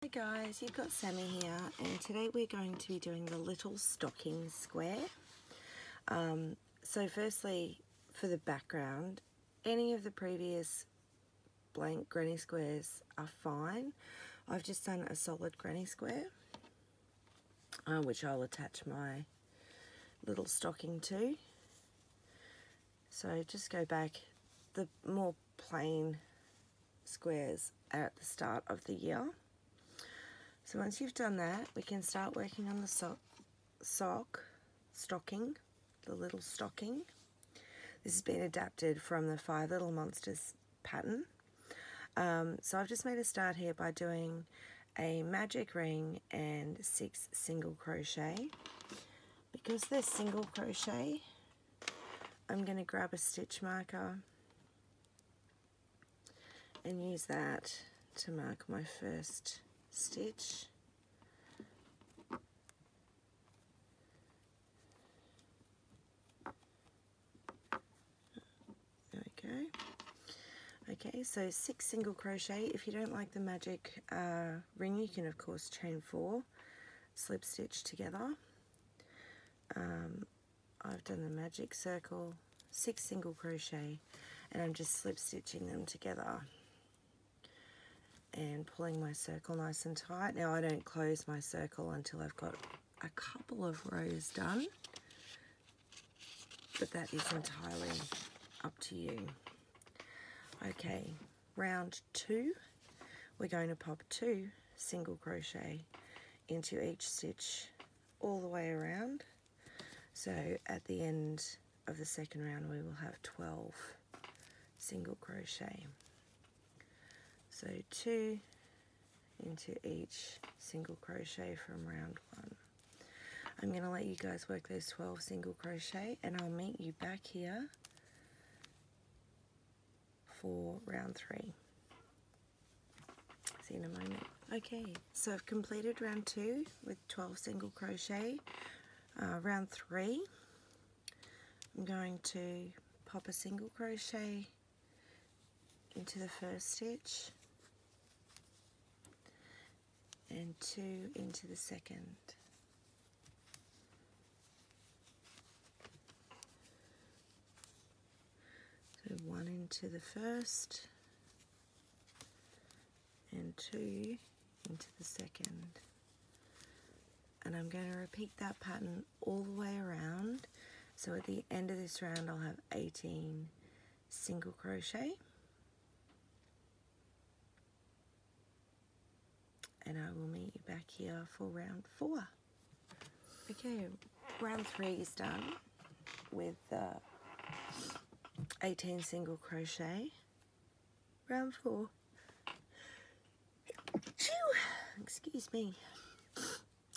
Hey guys, you've got Sammy here, and today we're going to be doing the little stocking square. So firstly, for the background, any of the previous blank granny squares are fine. I've just done a solid granny square, which I'll attach my little stocking to. So just go back. The more plain squares are at the start of the year. So once you've done that, we can start working on the stocking, the little stocking. This has been adapted from the 5 Little Monsters pattern. So I've just made a start here by doing a magic ring and 6 single crochet. Because they're single crochet, I'm going to grab a stitch marker and use that to mark my first stitch. There we go. Okay, so 6 single crochet. If you don't like the magic ring, you can of course chain 4, slip stitch together. I've done the magic circle, 6 single crochet, and I'm just slip stitching them together and pulling my circle nice and tight. Now I don't close my circle until I've got a couple of rows done, but that is entirely up to you. Okay, round 2, we're going to pop 2 single crochet into each stitch all the way around. So at the end of the second round we will have 12 single crochet. So 2 into each single crochet from round 1. I'm going to let you guys work those 12 single crochet, and I'll meet you back here for round 3. See you in a moment. Okay, so I've completed round 2 with 12 single crochet. Round 3, I'm going to pop a single crochet into the first stitch and 2 into the second. So 1 into the first and 2 into the second. And I'm going to repeat that pattern all the way around. So at the end of this round I'll have 18 single crochet. And I will meet you back here for round 4. Okay, round 3 is done with 18 single crochet. Round 4, excuse me,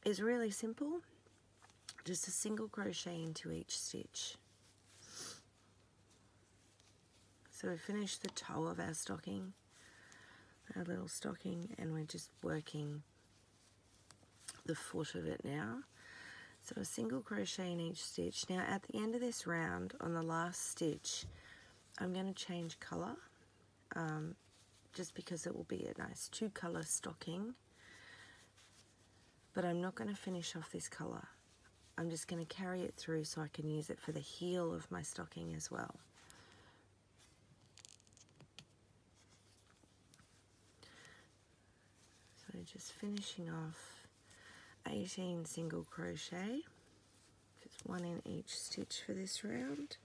is really simple. Just a single crochet into each stitch. So we finished the toe of our stocking, our little stocking, and we're just working the foot of it now. So a single crochet in each stitch. Now at the end of this round, on the last stitch, I'm going to change colour, just because it will be a nice 2-colour stocking, but I'm not going to finish off this colour. I'm just going to carry it through so I can use it for the heel of my stocking as well. So just finishing off 18 single crochet, just 1 in each stitch for this round.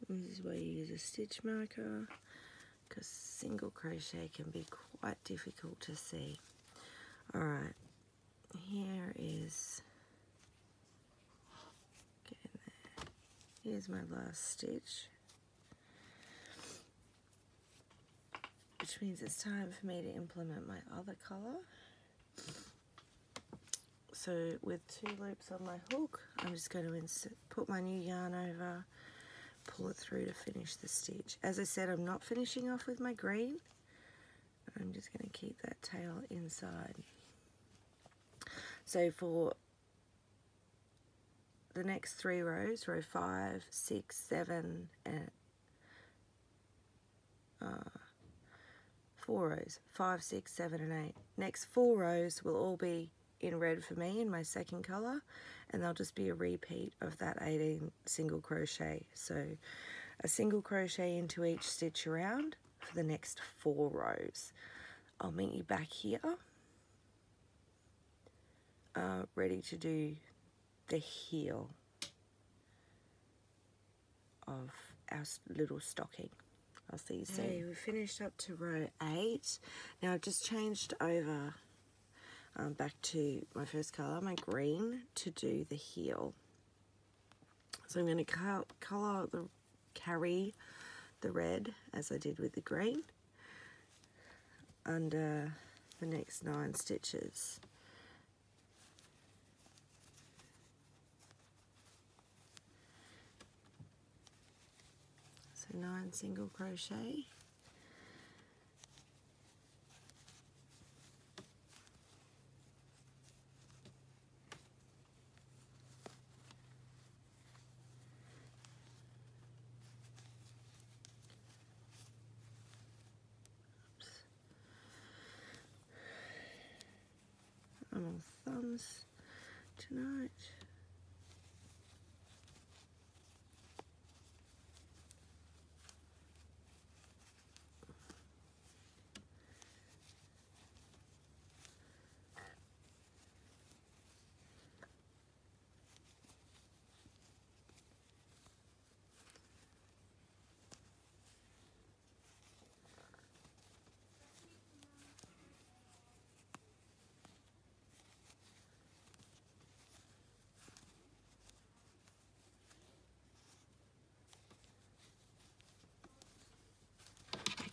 This is where you use a stitch marker, because single crochet can be quite difficult to see. Alright, here is, get in there, here's my last stitch, which means it's time for me to implement my other colour. So with 2 loops on my hook, I'm just going to put my new yarn over pull it through to finish the stitch. As I said, I'm not finishing off with my green. I'm just going to keep that tail inside. So for the next 3 rows, row 5, 6, 7, and 4 rows, 5, 6, 7, and 8. Next 4 rows will all be in red for me in my second colour, and they'll just be a repeat of that 18 single crochet. So a single crochet into each stitch around for the next 4 rows. I'll meet you back here, ready to do the heel of our little stocking. I'll see you soon. Okay, we finished up to row 8. Now I've just changed over back to my first colour, my green, to do the heel. So I'm going to carry the red as I did with the green under the next 9 stitches. So 9 single crochet. I'm on thumbs tonight.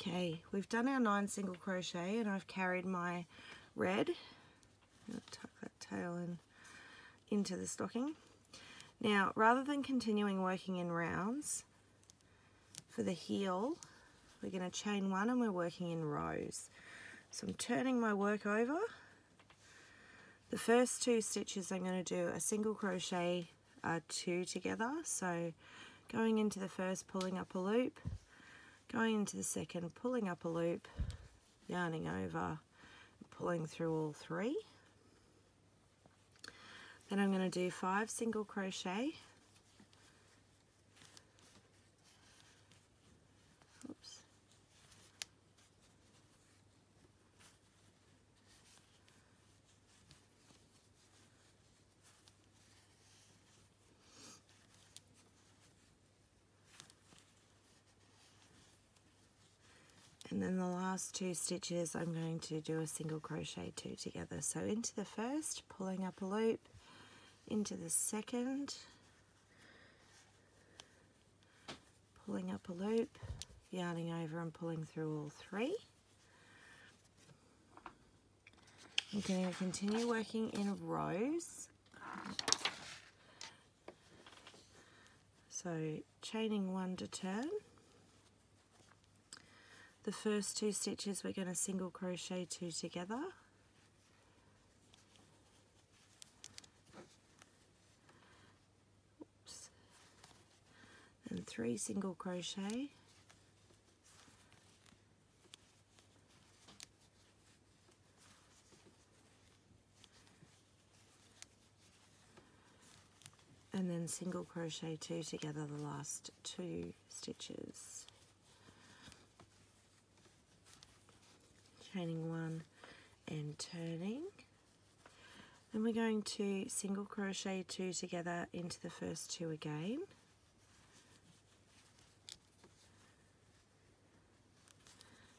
Okay, we've done our 9 single crochet and I've carried my red. I'll tuck that tail into the stocking. Now, rather than continuing working in rounds, for the heel, we're going to chain 1 and we're working in rows. So I'm turning my work over. The first 2 stitches I'm going to do a single crochet 2 together. So going into the first, pulling up a loop, going into the second, pulling up a loop, yarning over, pulling through all 3. Then I'm going to do 5 single crochet. Oops. And then the last 2 stitches I'm going to do a single crochet 2 together. So into the first, pulling up a loop, into the second, pulling up a loop, yarning over and pulling through all 3. I'm going to continue working in rows. So chaining 1 to turn. The first 2 stitches we're going to single crochet 2 together. Oops. And 3 single crochet. And then single crochet 2 together the last 2 stitches. Chaining 1 and turning. Then we're going to single crochet 2 together into the first 2 again.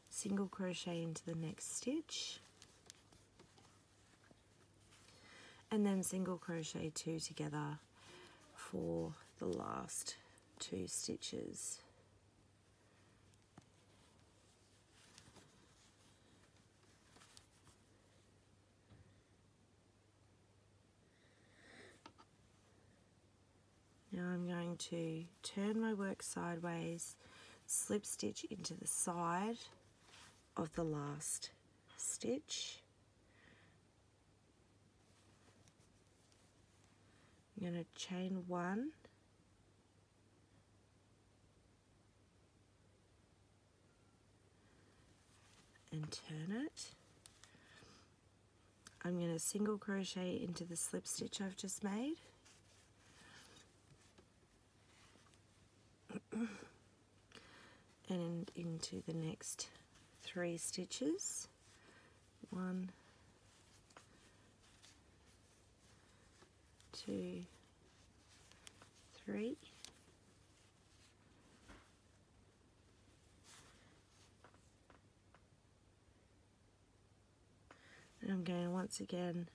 Single crochet into the next stitch. And then single crochet 2 together for the last 2 stitches. Now Now I'm going to turn my work sideways, slip stitch into the side of the last stitch. I'm going to chain 1 and turn it. I'm going to single crochet into the slip stitch I've just made. And into the next 3 stitches. 1, 2, 3. And I'm going to once again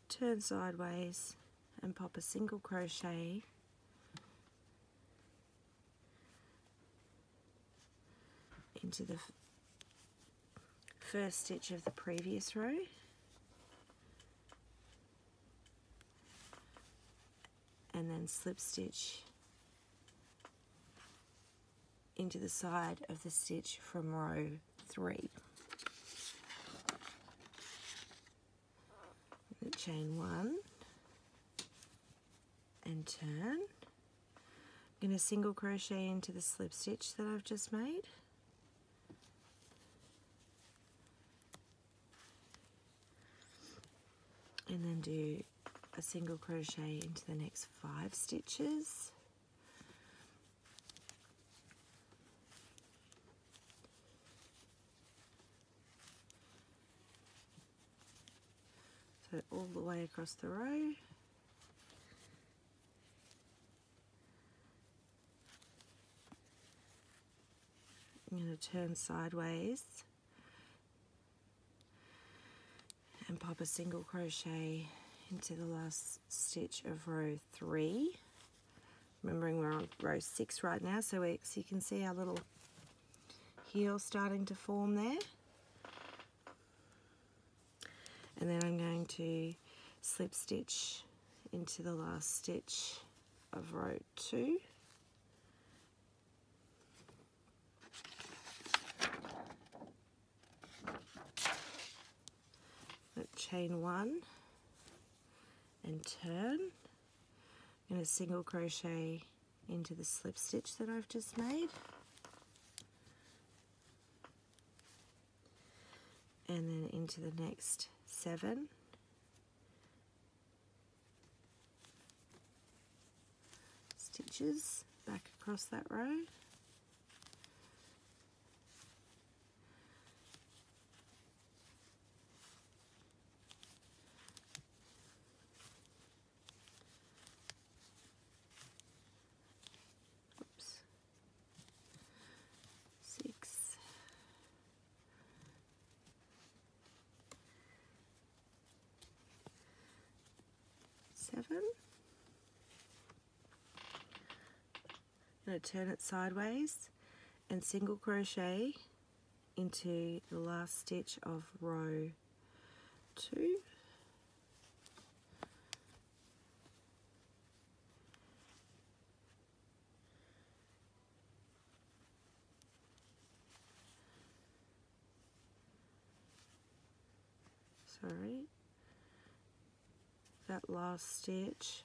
turn sideways and pop a single crochet into the first stitch of the previous row, and then slip stitch into the side of the stitch from row 3. And chain 1 and turn. I'm going to single crochet into the slip stitch that I've just made. And then do a single crochet into the next 5 stitches. So all the way across the row. I'm going to turn sideways and pop a single crochet into the last stitch of row 3. Remembering we're on row 6 right now, so you can see our little heel starting to form there. And then I'm going to slip stitch into the last stitch of row 2. Chain 1 and turn. I'm going to single crochet into the slip stitch that I've just made, and then into the next 7. Stitches back across that row. Oops. 6. 7. I'm going to turn it sideways and single crochet into the last stitch of row 2. Sorry, that last stitch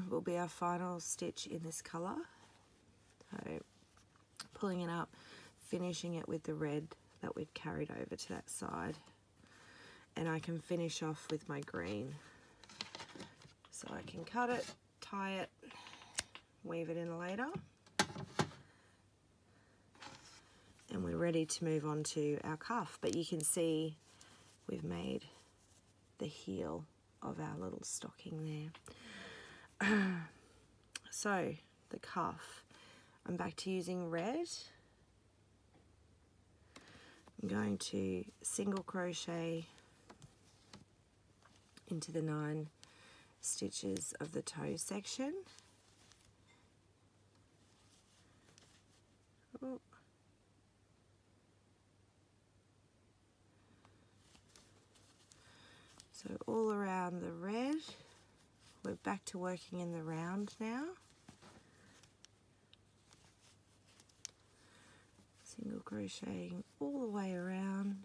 will be our final stitch in this colour. So pulling it up, finishing it with the red that we'd carried over to that side, and I can finish off with my green. So I can cut it, tie it, weave it in later, and we're ready to move on to our cuff. But you can see we've made the heel of our little stocking there. So the cuff, I'm back to using red. I'm going to single crochet into the 9 stitches of the toe section. Oh. So all around the red, we're back to working in the round now. Single crocheting all the way around.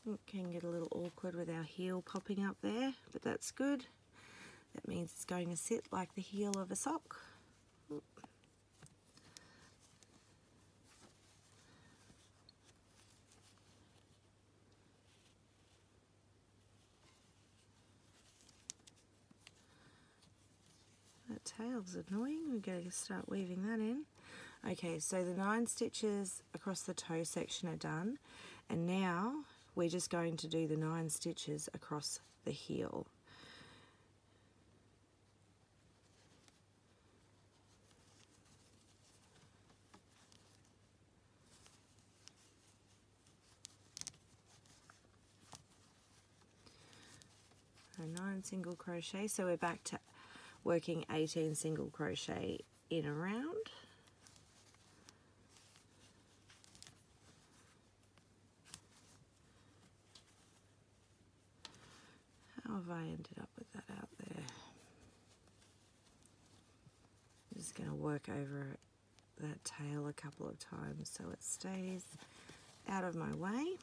It can get a little awkward with our heel popping up there, but that's good. That means it's going to sit like the heel of a sock. That tail's annoying. We've got to start weaving that in. Okay, so the 9 stitches across the toe section are done, and now we're just going to do the 9 stitches across the heel. So 9 single crochet, so we're back to working 18 single crochet in a round. How have I ended up with that out there? I'm just going to work over that tail a couple of times so it stays out of my way.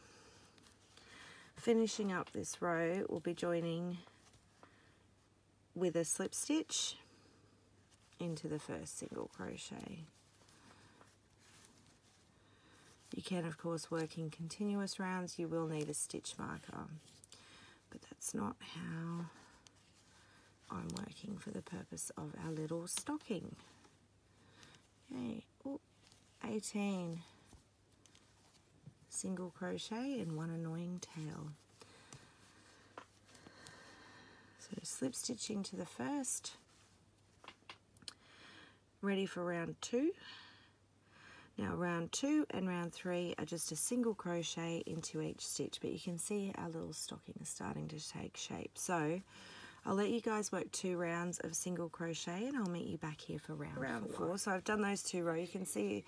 Finishing up this row, we'll be joining with a slip stitch into the first single crochet. You can of course work in continuous rounds. You will need a stitch marker, but that's not how I'm working for the purpose of our little stocking. Okay, 18 single crochet and 1 annoying tail. So slip stitching to the first, ready for round 2. Now round 2 and round 3 are just a single crochet into each stitch, but you can see our little stocking is starting to take shape. So I'll let you guys work 2 rounds of single crochet and I'll meet you back here for round 4. So I've done those 2 rows. You can see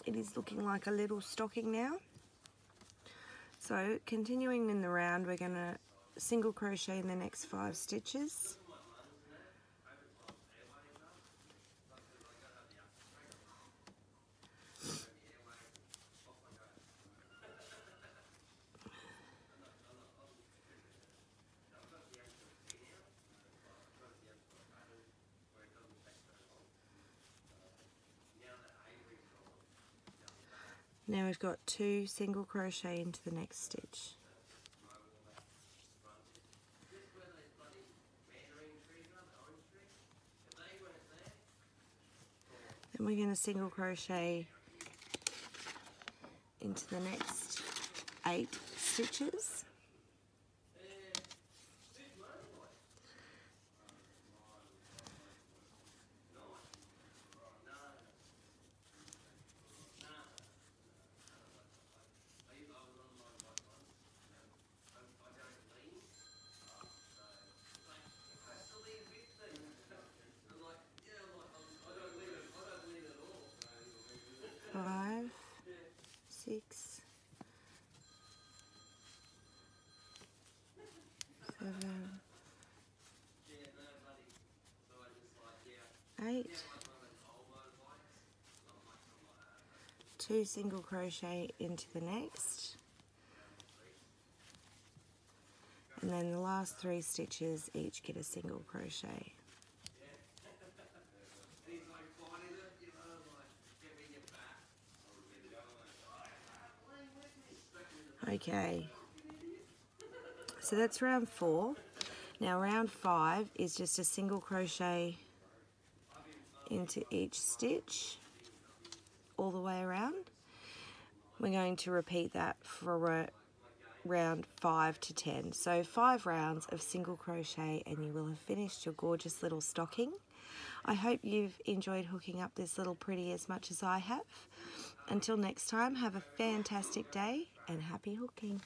it is looking like a little stocking now. So continuing in the round, we're going to single crochet in the next 5 stitches. Now we've got 2 single crochet into the next stitch. Then we're going to single crochet into the next 8 stitches. Five, 6, 7, 8, 2 single crochet into the next, and then the last 3 stitches each get a single crochet. Okay, so that's round 4. Now round 5 is just a single crochet into each stitch all the way around. We're going to repeat that for round 5 to 10. So 5 rounds of single crochet and you will have finished your gorgeous little stocking. I hope you've enjoyed hooking up this little pretty as much as I have. Until next time, have a fantastic day and happy hooking.